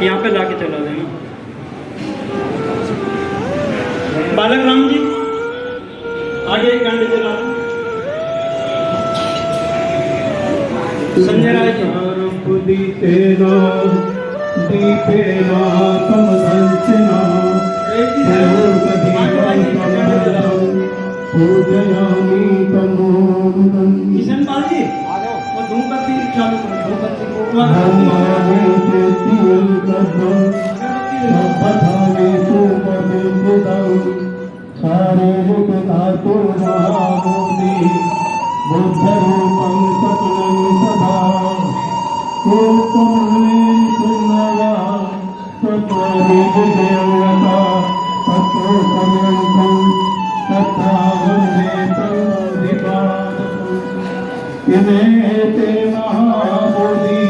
यहाँ पे लाके चला देना। बालक राम जी आगे एक घंटे चला संजय राय जी। दीपेना कमलंचना पूजयामि तमोदं। किशन पाल जी वो धूमबत्ती चालू करो, धूमबत्ती शारीरिक धातु महामूर्ति बुद्धरूपं सपनं सदा कोकमलेन सुन्दरा स्वत्वनिजदेवता ततो समयन्तं तथा वन्दे तमोधिपादकम्। इमेते महाबोधि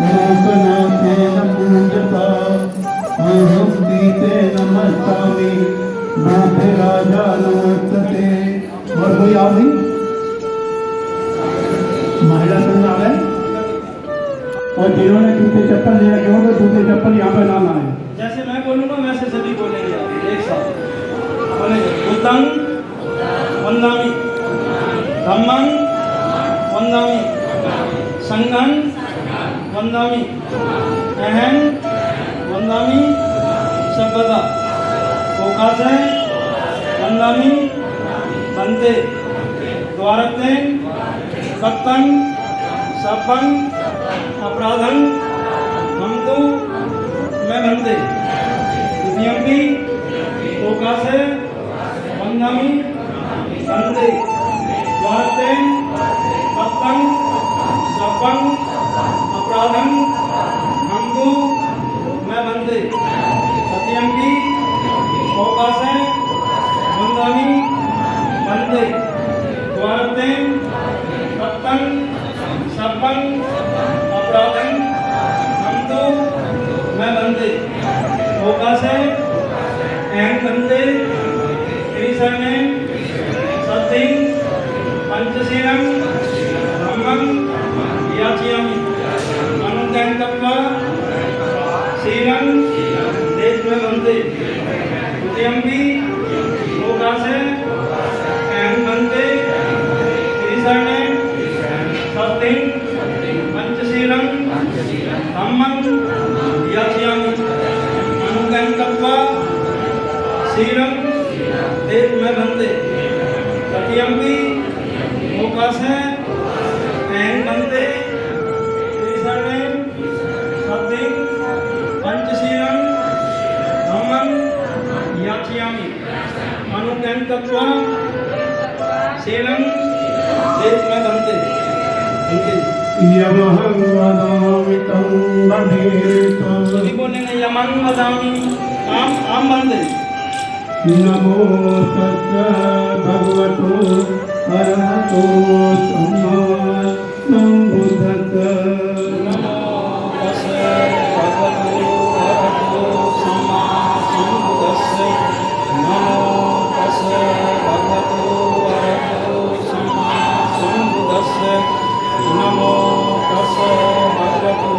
लोकनाथेन पूजता अहं दीते नमस्कामि राजा नमस्ते। और कोई आ गई महिला संघ आ गए और जिन्होंने जूते चप्पल ले रखे हो तो जूते चप्पल यहाँ पे ना लाए। जैसे मैं बोलूंगा वैसे सभी बोलेंगे एक साथ। बोलेंगे बुद्धं वंदामि, धम्मं वंदामि, संघं वंदामि, अहं वंदामि सर्वदा। ओकासे वंदामि बन्ते द्वारक्तेन सप्तं सपं अपराधं हमतु मैं बन्ते। द्वितीयंपि ओकासे वंदामि बन्ते द्वारक्तेन सप्तं सपं अपराधं हमतु मैं बन्ते। तृतीयंपि ओकासे वंदामि बन्ते द्वारक्तेन सप्तं सपं अपराधं हमतु मैं बन्ते। ओकासे अहं बन्ते त्रिशरणेन सत्यं पंचशीलं धम्मं याचयामि अनुज्ञां दत्त्वा शीलं देश में बन्ते। द्वितीयंपि ओकासे अहं बन्ते त्रिशरणेन सत्यं पंचशीलं धम्मं याचयामि अनुज्ञां दत्त्वा शीलं देश में बन्ते। तृतीयंपि ओकासे अहं बन्ते त्रिशरणेन सत्यं पंचशीलं धम्मं याचयामि अनुज्ञां दत्त्वा शीलं देश में बन्ते। यमहं वदामि तं वदेतं। सभी बोलेंगे यमं वदामि आम बन्ते। नमो तस्मै भगवतो अरहतो सम्मा सम्बुद्धस्सै। नमो तस्मै भगवतो अरहतो सम्मा सम्बुद्धस्सै। नमो तस्मै भगवतो अरहतो सम्मा सम्बुद्धस्सै। नमो तस्मै भगवतो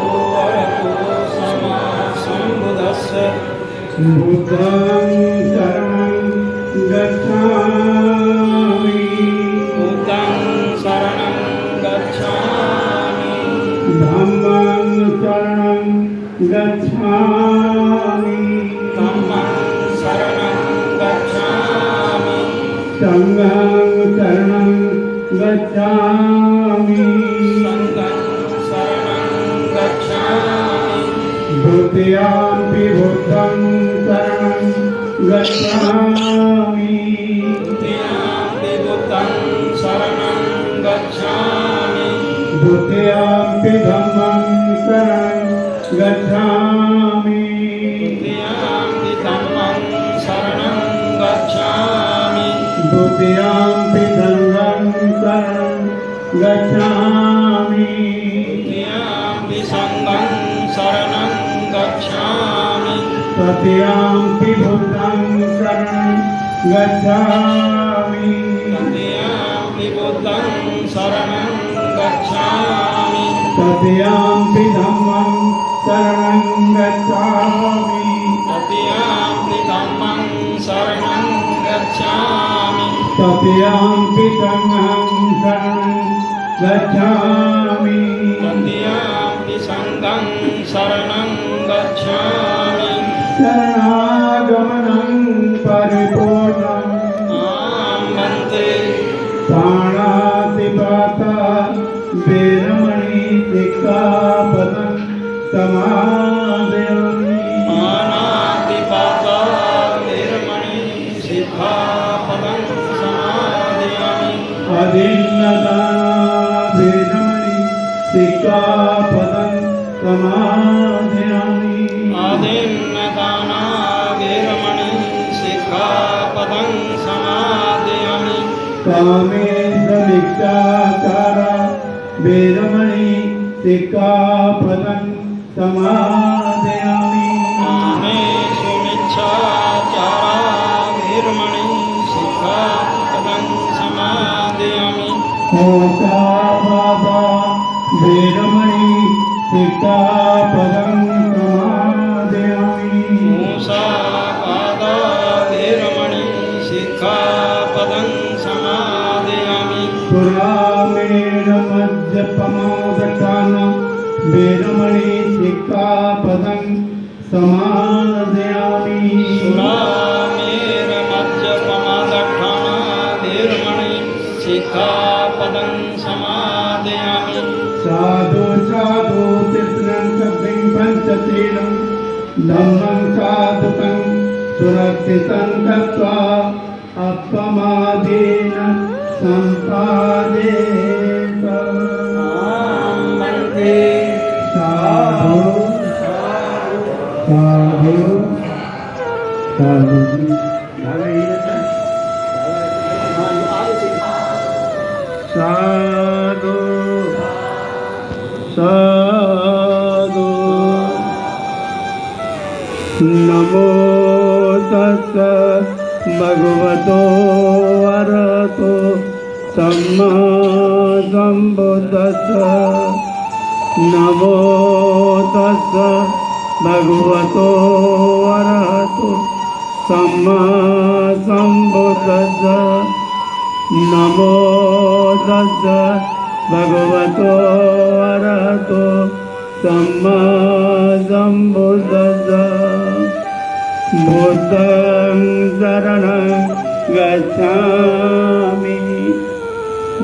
अरहतो सम्मा सम्बुद्धस्सै। बुद्धं शरणं गच्छामि बुद्धं शरणं गच्छामि धम्मं शरणं गच्छामि धम्मं शरणं गच्छामि संघं शरणं गच्छामि संघं शरणं गच्छामि द्वितीयंपि बुद्धं शरणं गच्छामि द्वितीयंपि बुद्धं शरणं गच्छामि द्वितीयंपि धम्मं शरणं गच्छामि द्वितीयंपि धम्मं शरणं गच्छामि द्वितीयंपि संघं शरणं गच्छामि द्वितीयंपि संघं शरणं गच्छामि तृतीयंपि बुद्धं शरणं गच्छामि तृतीयंपि बुद्धं शरणं गच्छामि तृतीयंपि धम्मं शरणं गच्छामि तृतीयाम्पि धम्मं शरणं गच्छामि तृतीयाम्पि संघं शरणं गच्छामि तृतीयाम्पि संघं शरणं गच्छामि शरणागमनं परिपूर्णम् वन्दे पाणातिपाता वेरमणि सिक्खापदं समादयामि पाणातिपाता वेरमणि सिक्खापदं समादयामि अधीनदाना वेरमणि सिक्खापदं समादयामि आदिन्नदाना वेरमणि सिक्खापदं समादयामि कामेन्द्रमिच्छाचारा वेरमणि सिक्खापदं समादयामि कामेषु मिच्छाचारा वेरमणि सिक्खापदं समादयामि मोक्षापादा वेरमणि सिक्खापदं समादयामि मूसापादा वेरमणि सिक्खापदं समादयामि पुरामेणमद्यपमादकाना वेरमणि सिक्खापदं समादयामि सुरामेरमद्यपमादक्षाणा वेरमणि सिक्खापदं समादयामि साधु साधु तिस्रं सद्धिं पंचशीलं धम्मं साधुकं सुरक्षितं कृत्वा अपमादेन सम्पादेत वन्दे साधु साधु साधु साधु साधु नमो तस्स भगवतो अरहतो सम्मा सम्बुद्धस्स नमो तस्स भगवतो अरहतो सम्मा सम्बुद्धस्स नमो तस्स भगवतो अरहतो सम्मा सम्बुद्धस्स बुद्धं शरणं गच्छामि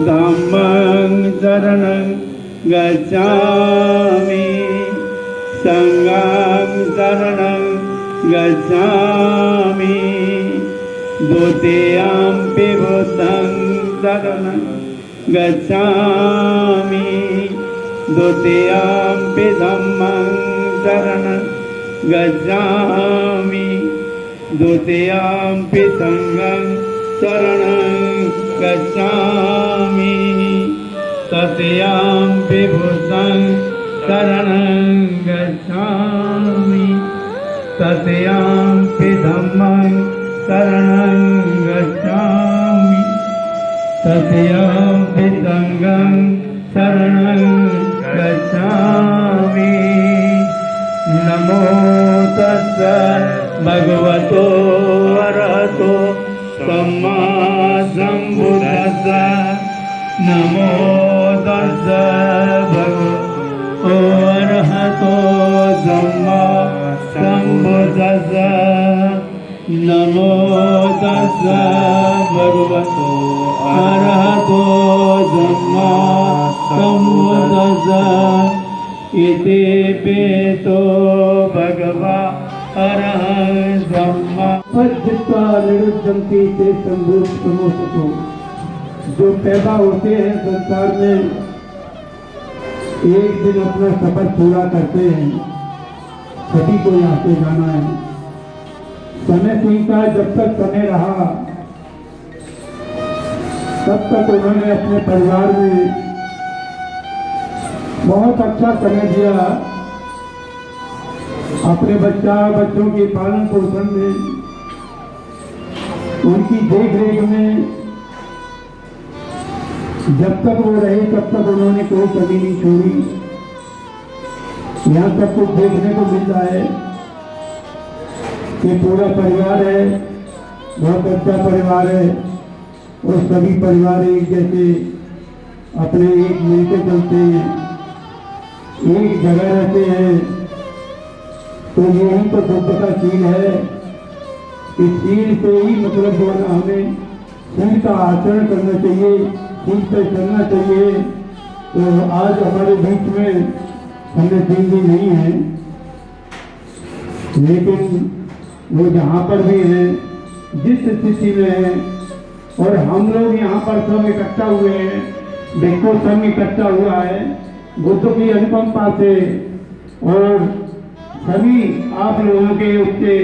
धम्मं शरणं गच्छामि संघं शरणं गच्छामि द्वितीयम्पि बुद्धं शरणं गच्छामि द्वितीयम्पि धम्मं शरणं गच्छामि द्वितीयम्पि संघं शरणं गच्छामि तृतीयम्पि बुद्धं शरणं गच्छामि तृतीयम्पि धम्मं शरणं गच्छामि तृतीयम्पि संघं शरणं गच्छामि नमो तस्स भगवतो अरहतो सम्मा सम्बुद्धस्स नमो तस्स भगवतो अरहतो सम्मा सम्बुद्धस्स नमो तस्स भगवतो अरहतो सम्मा सम्बुद्धस्स इति पेतो भगवा अरहं सम्मा जित्वा निरुद्धंति ते संभूत समोसतो जो पैदा होते हैं संसार में एक दिन अपना सफर पूरा करते हैं सभी को यहाँ से जाना है समय सीखा जब तक समय रहा तब तक उन्होंने अपने परिवार में बहुत अच्छा समय दिया अपने बच्चों के पालन पोषण में उनकी देख रेख में जब तक वो रहे तब तक उन्होंने कोई कमी नहीं छोड़ी यहाँ सब कुछ देखने को मिल रहा है कि पूरा परिवार है, बहुत अच्छा परिवार है और सभी परिवार एक जैसे अपने एक मिलके चलते हैं, एक जगह रहते हैं। तो यही तो बुद्ध का सील है कि सील से ही मतलब जो है हमें सील का आचरण करना चाहिए, सील पे चलना चाहिए। तो आज हमारे बीच में हमने सील भी नहीं है, लेकिन वो जहाँ पर भी है, जिस स्थिति में है, और हम लोग यहाँ पर सब इकट्ठा हुए हैं, देखो सब इकट्ठा हुआ है बुद्ध की अनुकंपा से, और सभी आप लोगों के उससे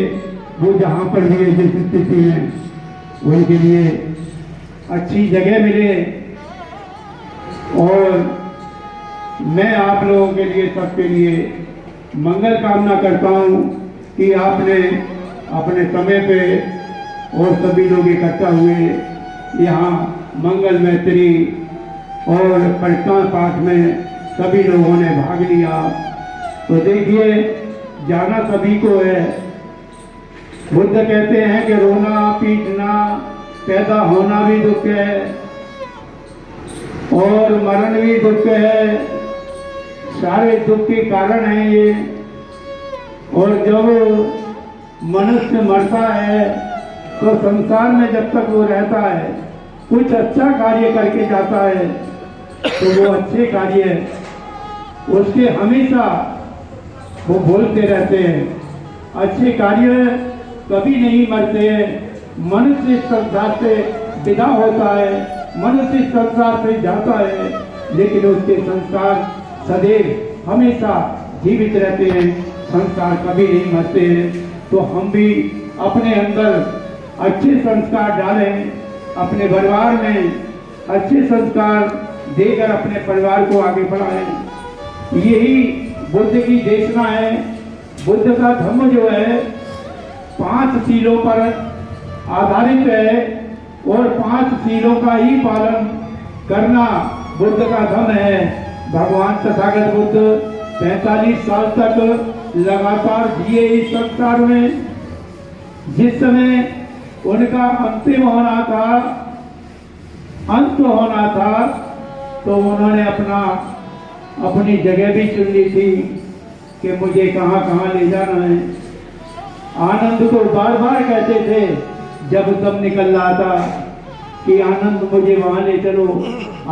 वो जहाँ पर भी है, जिस स्थिति में, उनके लिए अच्छी जगह मिले। और मैं आप लोगों के लिए, सबके लिए मंगल कामना करता हूँ कि आपने अपने समय पे और सभी लोग इकट्ठा हुए यहाँ मंगल मैत्री और परिक्रमा पाठ में सभी लोगों ने भाग लिया। तो देखिए, जाना सभी को है। बुद्ध कहते हैं कि रोना पीटना, पैदा होना भी दुख है और मरण भी दुख है, सारे दुख के कारण है ये। और जब मनुष्य मरता है तो संसार में जब तक वो रहता है, कुछ अच्छा कार्य करके जाता है तो वो अच्छे कार्य उसके हमेशा वो बोलते रहते हैं। अच्छे कार्य कभी नहीं मरते हैं। मनुष्य इस संसार से विदा होता है, मनुष्य इस संसार से जाता है, लेकिन उसके संस्कार सदैव हमेशा जीवित रहते हैं, संस्कार कभी नहीं मरते हैं। तो हम भी अपने अंदर अच्छे संस्कार डालें, अपने परिवार में अच्छे संस्कार देकर अपने परिवार को आगे बढ़ाएं। यही बुद्ध की देशना है। बुद्ध का धर्म जो है 5 सीलों पर आधारित है और 5 सीलों का ही पालन करना बुद्ध का धर्म है। भगवान तथागत बुद्ध 45 साल तक लगातार जिए इस संसार में। जिस समय उनका अंतिम होना था, अंत होना था, तो उन्होंने अपनी जगह भी चुन ली थी कि मुझे कहाँ कहाँ ले जाना है। आनंद तो बार बार कहते थे जब सब निकल रहा था कि आनंद मुझे वहां ले चलो,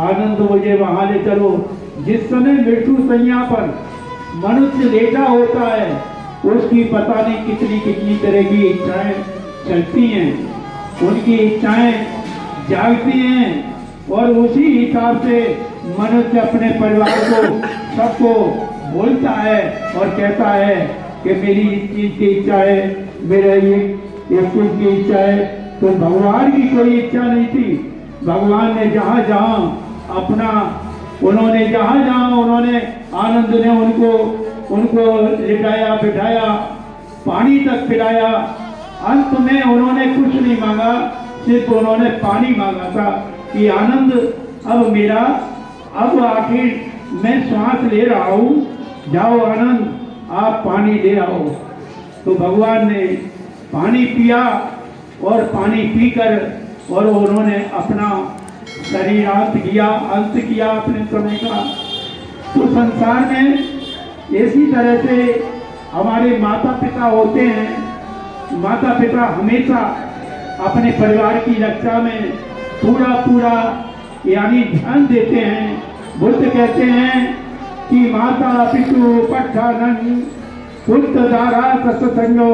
आनंद मुझे वहां ले चलो। जिस समय मृत्यु संज्ञा पर मनुष्य लेटा होता है, उसकी पता नहीं कितनी कितनी तरह की इच्छाएं चलती हैं, उनकी इच्छाएं जागती हैं, और उसी हिसाब से मनुष्य अपने परिवार को सबको बोलता है और कहता है कि मेरी इस चीज की इच्छा है, मेरा ये इस चीज की इच्छा है। तो भगवान की कोई इच्छा नहीं थी। भगवान ने जहाँ जहाँ उन्होंने आनंद ने उनको लिटाया बिठाया, पानी तक पिलाया। अंत में उन्होंने कुछ नहीं मांगा, सिर्फ उन्होंने पानी मांगा था कि आनंद अब आखिर मैं श्वास ले रहा हूँ, जाओ आनंद आप पानी ले आओ। तो भगवान ने पानी पिया और पानी पीकर और उन्होंने अपना शरीरांत किया, अंत किया अपने समय का। तो संसार में इसी तरह से हमारे माता पिता होते हैं। माता पिता हमेशा अपने परिवार की रक्षा में पूरा यानी ध्यान देते हैं। बुद्ध कहते हैं कि माता पितु पट्ठानन पुत्र दारा सत्संगो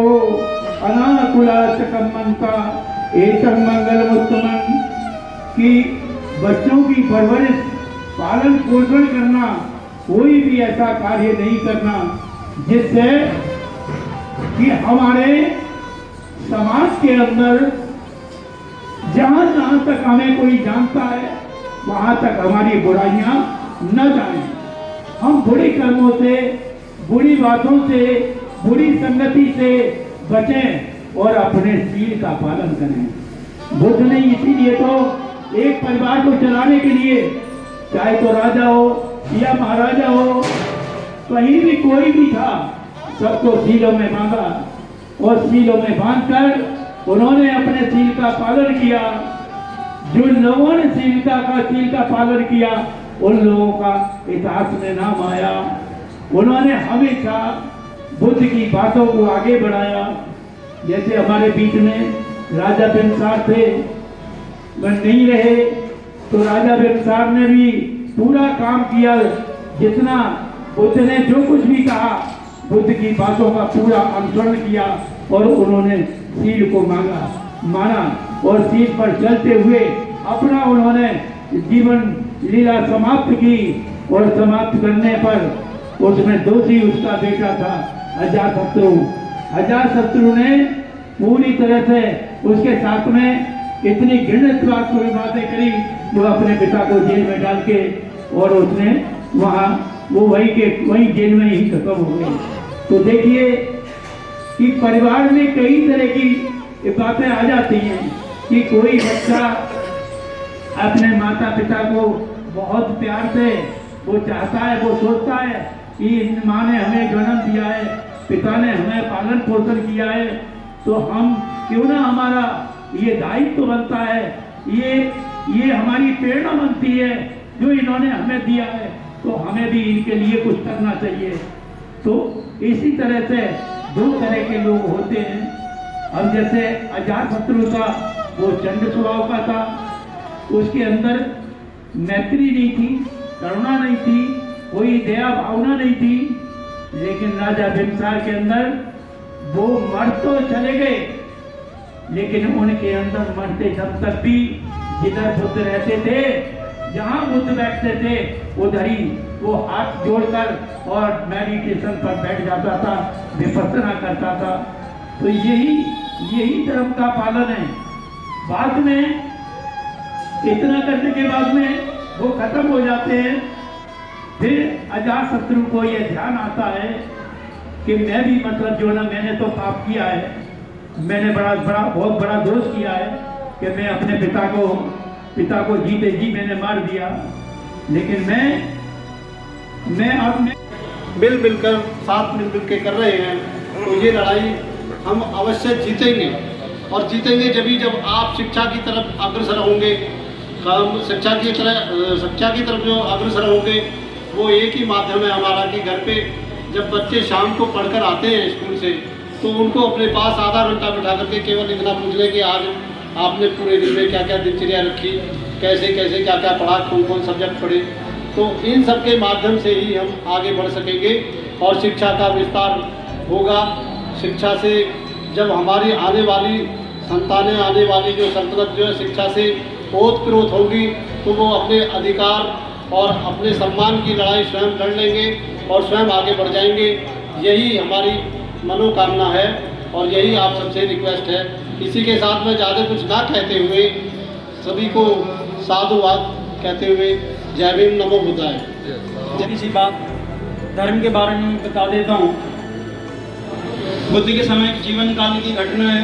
अनाकुला चकमंता एतम मंगल उत्तमन, कि बच्चों की परवरिश पालन पोषण करना, कोई भी ऐसा कार्य नहीं करना जिससे कि हमारे समाज के अंदर जहां तक हमें कोई जानता है वहां तक हमारी बुराइयां न जाएं। हम बुरे कर्मों से, बुरी बातों से, बुरी संगति से बचें और अपने सील का पालन करें। बुद्ध ने इसीलिए तो एक परिवार को चलाने के लिए, चाहे तो राजा हो या महाराजा हो कहीं भी कोई भी था सबको सीलों में बांधा और सीलों में बांधकर उन्होंने अपने सील का पालन किया। जो लोगों ने सील का पालन किया उन लोगों का इतिहास में नाम आया। उन्होंने हमेशा बुद्ध की बातों को आगे बढ़ाया। जैसे हमारे बीच में राजा बिम्बसार थे, वह नहीं रहे तो राजा बिम्बसार ने भी पूरा काम किया। जितना बुद्ध ने जो कुछ भी कहा बुद्ध की बातों का पूरा अनुसरण किया और उन्होंने सील को माना और सील पर चलते हुए अपना उन्होंने जीवन लीला समाप्त की। और समाप्त करने पर उसमें दोषी उसका बेटा था अजातशत्रु। अजातशत्रु ने पूरी तरह से उसके साथ में इतनी घृणित बातें करी, वो अपने पिता को जेल में डाल के और उसने वो वही जेल में ही खत्म हो गई। तो देखिए कि परिवार में कई तरह की बातें आ जाती हैं कि कोई बच्चा अपने माता पिता को बहुत प्यार से वो चाहता है, वो सोचता है कि माँ ने हमें जन्म दिया है, पिता ने हमें पालन पोषण किया है, तो हम क्यों ना हमारा ये दायित्व बनता है, ये हमारी प्रेरणा बनती है जो इन्होंने हमें दिया है, तो हमें भी इनके लिए कुछ करना चाहिए। तो इसी तरह से दो तरह के लोग होते हैं। अब जैसे अजातशत्रु था वो चंड स्वभाव का था, उसके अंदर मैत्री नहीं थी, करुणा नहीं थी, कोई दया भावना नहीं थी। लेकिन राजा बिम्बसार के अंदर वो मर तो चले गए लेकिन उनके अंदर मरते दम तक भी जिधर बुद्ध रहते थे, जहां बुद्ध बैठते थे उधर ही वो हाथ जोड़कर और मेडिटेशन पर बैठ जाता था, विपස්සना करता था। तो यही धर्म का पालन है। बाद में इतना करने के बाद में वो खत्म हो जाते हैं। फिर अजातशत्रु को ये ध्यान आता है कि मैं भी मतलब जो ना मैंने तो पाप किया है, मैंने बहुत बड़ा दोष किया है कि मैं अपने पिता को जीते जी मैंने मार दिया। लेकिन मैं अब मिलकर साथ मिल के कर रहे हैं, तो ये लड़ाई हम अवश्य जीतेंगे। और जीतेंगे जब आप शिक्षा की तरफ अग्रसर होंगे। हम शिक्षा की तरफ जो अग्रसर होंगे वो एक ही माध्यम है हमारा कि घर पे जब बच्चे शाम को पढ़कर आते हैं स्कूल से, तो उनको अपने पास आधा घंटा बिठा करके केवल इतना पूछ लें कि आज आपने पूरे दिन में क्या क्या दिनचर्या रखी, कैसे कैसे क्या क्या पढ़ा, कौन कौन सब्जेक्ट पढ़े। तो इन सब के माध्यम से ही हम आगे बढ़ सकेंगे और शिक्षा का विस्तार होगा। शिक्षा से जब हमारी आने वाली संतानें, आने वाली जो सल्तनत जो है शिक्षा से ओतप्रोत होगी, तो वो अपने अधिकार और अपने सम्मान की लड़ाई स्वयं लड़ लेंगे और स्वयं आगे बढ़ जाएंगे। यही हमारी मनोकामना है और यही आप सबसे रिक्वेस्ट है। इसी के साथ में ज़्यादा कुछ ना कहते हुए सभी को साधुवाद कहते हुए जय भीम, नमो बुद्धाय। जब इसी बात धर्म के बारे में बता देता हूँ। बुद्ध के समय जीवन काल की घटना है।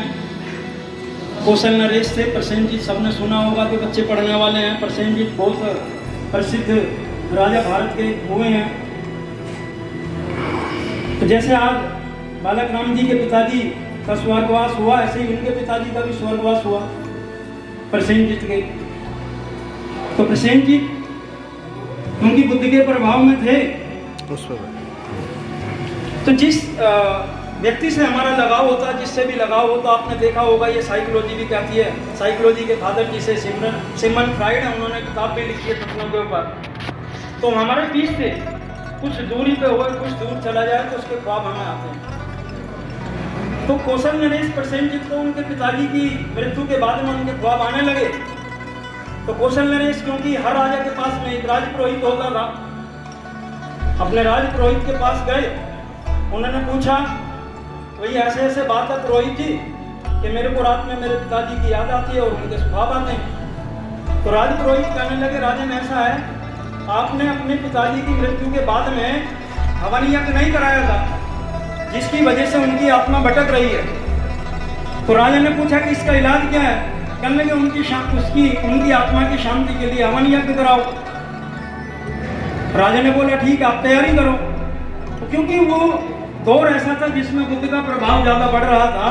कौशल नरेश थे, प्रसेनजीत सबने सुना होगा, जो बच्चे पढ़ने वाले हैं। प्रसेनजीत बहुत प्रसिद्ध राजा भारत के हुए हैं। तो जैसे आज बालक राम जी के पिताजी का स्वर्गवास हुआ, ऐसे ही उनके पिताजी का भी स्वर्गवास हुआ प्रसेनजीत के। तो प्रसेनजीत क्योंकि बुद्ध के प्रभाव में थे, तो जिस व्यक्ति से हमारा लगाव होता है, जिससे भी लगाव होता, आपने देखा होगा, ये साइकोलॉजी भी कहती है। साइकोलॉजी के फादर जिसे सिगमंड फ्राइड है, उन्होंने किताब भी लिखी है सपनों के ऊपर। तो हमारे बीच से कुछ दूरी पे हुए, कुछ दूर चला जाए तो उसके ख्वाब हमें आते हैं। तो कौशल नरेश प्रसेनजीत को उनके पिताजी की मृत्यु के बाद में उनके ख्वाब आने लगे। तो कौशल नरेश, क्योंकि हर राजा के पास में एक राजपुरोहित होता था, अपने राजपुरोहित के पास गए। उन्होंने पूछा, वही ऐसे ऐसे बात है पुरोहित जी कि मेरे को रात में मेरे पिताजी की याद आती है और उनके स्वभाव आते हैं। तो राजपुरोहित कहने लगे, राजन ऐसा है, आपने अपने पिताजी की मृत्यु के बाद में हवन यज्ञ नहीं कराया था, जिसकी वजह से उनकी आत्मा भटक रही है। तो राजा ने पूछा कि इसका इलाज क्या है? कहने लगे, उनकी आत्मा की शांति के लिए हवन यज्ञ कराओ। राजा ने बोला, ठीक है, आप तैयारी करो। क्योंकि वो दौर ऐसा था जिसमें बुद्ध का प्रभाव ज्यादा बढ़ रहा था,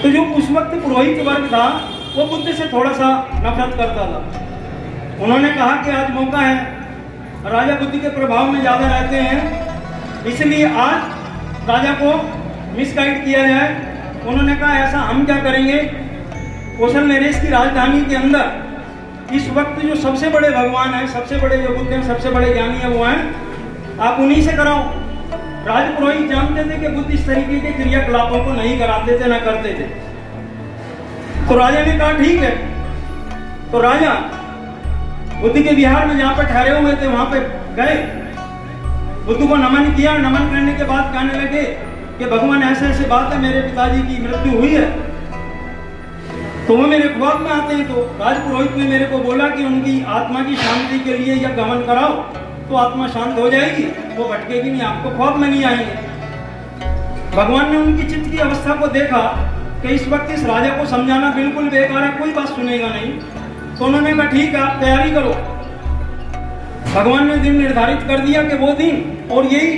तो जो उस वक्त पुरोहित वर्ग था वो बुद्ध से थोड़ा सा नफरत करता था। उन्होंने कहा कि आज मौका है, राजा बुद्ध के प्रभाव में ज्यादा रहते हैं, इसलिए आज राजा को मिसगाइड किया जाए। उन्होंने कहा ऐसा हम क्या करेंगे, कौशल नरेश की राजधानी के अंदर इस वक्त जो सबसे बड़े भगवान हैं, सबसे बड़े जो बुद्ध हैं, सबसे बड़े ज्ञानी हैं वो हैं, आप उन्हीं से कराओ। राजपुरोहित जानते थे कि बुद्ध इस तरीके के क्रियाकलापों को नहीं कराते थे, ना करते थे। तो राजा ने कहा ठीक है। तो राजा बुद्ध के विहार में जहाँ पर ठहरे हुए थे वहां पे गए, बुद्ध को नमन किया। नमन करने के बाद कहने लगे कि भगवान ऐसे ऐसे बात है, मेरे पिताजी की मृत्यु हुई है, तो वो मेरे ख्वाब में आते हैं। तो राजपुरोहित ने मेरे को बोला कि उनकी आत्मा की शांति के लिए यह गमन कराओ तो आत्मा शांत हो जाएगी, वो भटकेगी नहीं, आपको ख्वाब में नहीं आएंगे। भगवान ने उनकी चित्त की अवस्था को देखा कि इस वक्त इस राजा को समझाना बिल्कुल बेकार है, कोई बात सुनेगा नहीं। तो उन्होंने कहा ठीक है, आप तैयारी करो। भगवान ने दिन निर्धारित कर दिया कि वो दिन और यही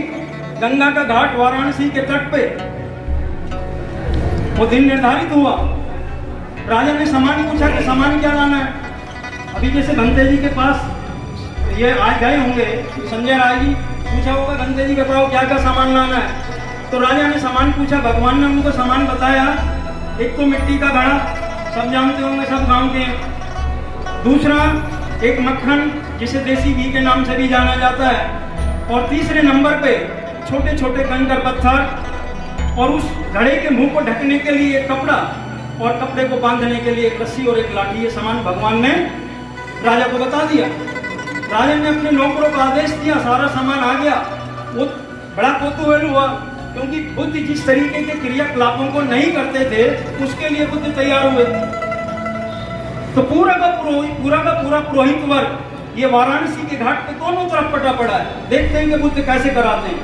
गंगा का घाट वाराणसी के तट पे वो दिन निर्धारित हुआ। राजा ने सामान पूछा कि सामान क्या लाना है। अभी जैसे भंते जी के पास ये आज गए होंगे, संजय राय जी पूछा होगा भंते जी बताओ क्या क्या सामान लाना है। तो राजा ने सामान पूछा, भगवान ने उनको सामान बताया। एक तो मिट्टी का घड़ा, सब जानते होंगे, सब गांव के हैं। दूसरा एक मक्खन जिसे देसी घी के नाम से भी जाना जाता है। और तीसरे नंबर पे छोटे छोटे कंकर पत्थर, और उस घड़े के मुंह को ढकने के लिए एक कपड़ा, और कपड़े को बांधने के लिए एक रस्सी और एक लाठी। ये सामान भगवान ने राजा को बता दिया। राजा ने अपने नौकरों को आदेश दिया, सारा सामान आ गया। वो बड़ा कौतूहल हुआ, क्योंकि बुद्ध जिस तरीके के क्रियाकलापों को नहीं करते थे उसके लिए बुद्ध तैयार हुए। तो पूरा का पूरा पुरोहित वर्ग ये वाराणसी के घाट पे दोनों तरफ पटा पड़ा है। देखते हैं कि बुद्ध कैसे कराते हैं।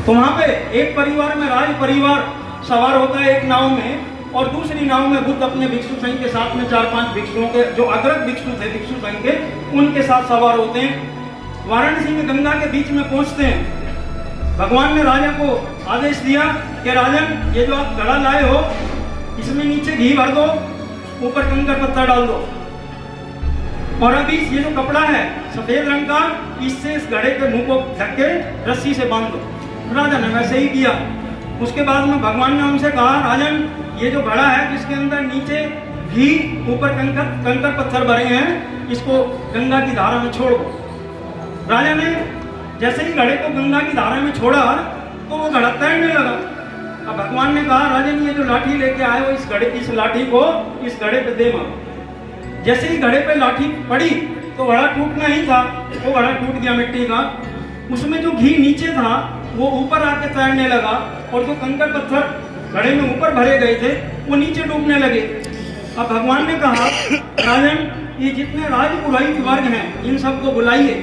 तो वहां पे एक परिवार में राज परिवार सवार होता है एक नाव में, और दूसरी नाव में बुद्ध अपने भिक्षु संघ के साथ में 4-5 भिक्षुओं के, जो अग्रज भिक्षु थे भिक्षु संघ के, उनके साथ सवार होते हैं। वाराणसी में गंगा के बीच में पहुंचते हैं। भगवान ने राजा को आदेश दिया कि राजन, ये जो आप घड़ा लाए हो इसमें नीचे घी भर दो, ऊपर कंकर पत्थर डाल दो, और अभी ये जो कपड़ा है सफेद रंग का, इससे इस घड़े के मुंह को ढक के रस्सी से बांध दो। राजा ने वैसे ही किया। उसके बाद में भगवान ने उनसे कहा, राजन ये जो घड़ा है जिसके अंदर नीचे घी ऊपर कंकर पत्थर भरे हैं, इसको गंगा की धारा में छोड़ दो। राजा ने जैसे ही घड़े को गंगा की धारा में छोड़ा तो वो घड़ा तैरने लगा। अब भगवान ने कहा, राजन ये जो लाठी लेके आए हो इस लाठी को इस घड़े पे दे मारो। जैसे ही घड़े पे लाठी पड़ी तो घड़ा टूटना ही था, वो घड़ा टूट गया मिट्टी का। उसमें जो घी नीचे था वो ऊपर आके तैरने लगा, और जो कंकर पत्थर घड़े में ऊपर भरे गए थे वो नीचे डूबने लगे। अब भगवान ने कहा, राजन ये जितने राजपुरोहित वर्ग हैं इन सबको बुलाइए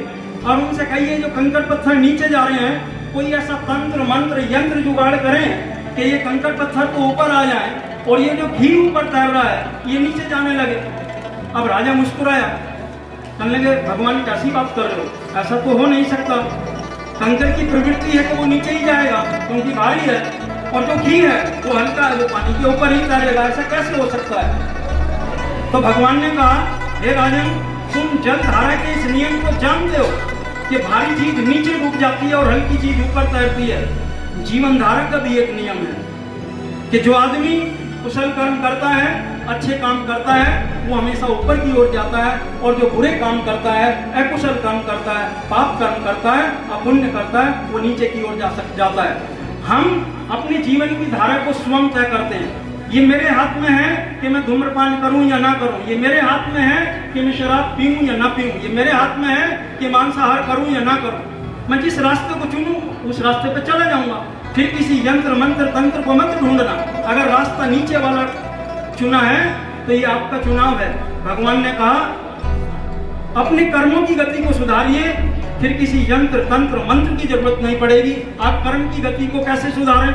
और उनसे कहिए जो कंकर पत्थर नीचे जा रहे हैं कोई ऐसा तंत्र मंत्र यंत्र जुगाड़ करें कि ये कंकर पत्थर तो ऊपर आ जाए और ये जो घी ऊपर तैर रहा है ये नीचे जाने लगे। अब राजा मुस्कुराया, कहने लगे भगवान कैसी बात कर रहे हो, ऐसा तो हो नहीं सकता। कंकर की प्रवृत्ति है कि वो नीचे ही जाएगा क्योंकि भारी है, और जो घी है वो हल्का है, वो पानी के ऊपर ही तैरेगा, ऐसा कैसे हो सकता है। तो भगवान ने कहा, हे राजन तुम जल धारा के इस नियम को जानते हो कि भारी चीज नीचे डूब जाती है और हल्की चीज ऊपर तैरती है। जीवन धारा का भी एक नियम है कि जो आदमी कुशल कर्म करता है, अच्छे काम करता है, वो हमेशा ऊपर की ओर जाता है, और जो बुरे काम करता है, अकुशल कर्म करता है, पाप कर्म करता है, अपुण्य करता है, वो नीचे की ओर जाता है। हम अपने जीवन की धारा को स्वयं तय करते हैं। ये मेरे हाथ में है कि मैं धूम्रपान करूं या ना करूं, ये मेरे हाथ में है कि मैं शराब पीऊं या ना पीऊं, ये मेरे हाथ में है कि मांसाहार करूं या ना करूं। मैं जिस रास्ते को चुनूं उस रास्ते पे चला जाऊंगा। फिर किसी यंत्र मंत्र तंत्र को मत ढूंढना। अगर रास्ता नीचे वाला चुना है तो ये आपका चुनाव है। भगवान ने कहा अपने कर्मों की गति को सुधारिए, फिर किसी यंत्र तंत्र मंत्र की जरूरत नहीं पड़ेगी। आप कर्म की गति को कैसे सुधारें?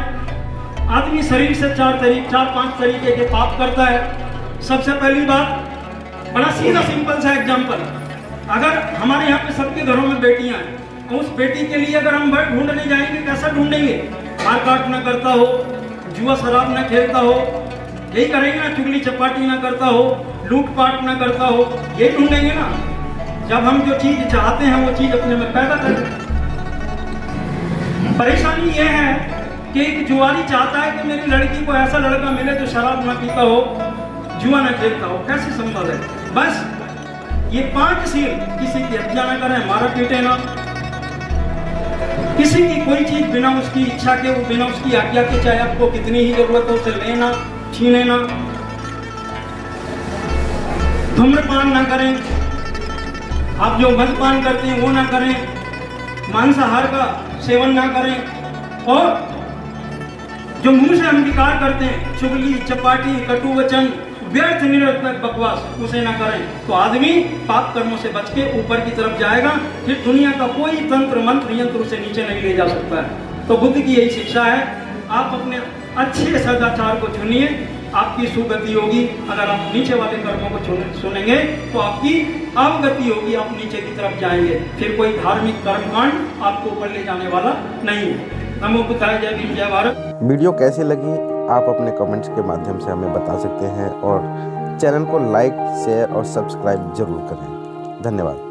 आदमी शरीर से 4-5 तरीके के पाप करता है। सबसे पहली बात, बड़ा सीधा सिंपल सा एग्जाम्पल, अगर हमारे यहाँ पे सबके घरों में बेटियां हैं उस बेटी के लिए अगर हम वर ढूंढने जाएंगे, कैसा ढूंढेंगे? मार काट ना करता हो, जुआ शराब ना खेलता हो, यही करेंगे ना, चुगली चपाटी ना करता हो, लूटपाट ना करता हो, यही ढूंढेंगे ना। जब हम जो चीज चाहते हैं वो चीज अपने में पैदा करें। परेशानी ये है कि एक जुआरी चाहता है कि मेरी लड़की को ऐसा लड़का मिले जो शराब ना पीता हो, जुआ ना खेलता हो। कैसे संभव है? बस ये 5 सील, किसी की हत्या ना करें, मारा पीटे ना, किसी की कोई चीज बिना उसकी इच्छा के, वो बिना उसकी आज्ञा के, चाहे आपको कितनी ही जरूरत हो उसे लेना, छीने ना, धूम्रपान ना करें, आप जो मद्यपान करते हैं वो ना करें, मांसाहार का सेवन ना करें, और जो मुंह से हम विकार करते हैं, चुगली चपाटी कटु वचन व्यर्थ निरर्थक बकवास, उसे ना करें, तो आदमी पाप कर्मों से बच के ऊपर की तरफ जाएगा। फिर दुनिया का कोई तंत्र मंत्र यंत्र उसे नीचे नहीं ले जा सकता है। तो बुद्ध की यही शिक्षा है, आप अपने अच्छे सदाचार को चुनिए, आपकी सुगति होगी। अगर आप नीचे वाले कर्मों को सुनेंगे तो आपकी अवगति होगी, आप नीचे की तरफ जाएंगे। फिर कोई धार्मिक कर्मकांड आपको ऊपर ले जाने वाला नहीं है। नमो बुद्धाय, जय भीम, जय भारत। वीडियो कैसी लगी आप अपने कमेंट्स के माध्यम से हमें बता सकते हैं और चैनल को लाइक, शेयर और सब्सक्राइब जरूर करें। धन्यवाद।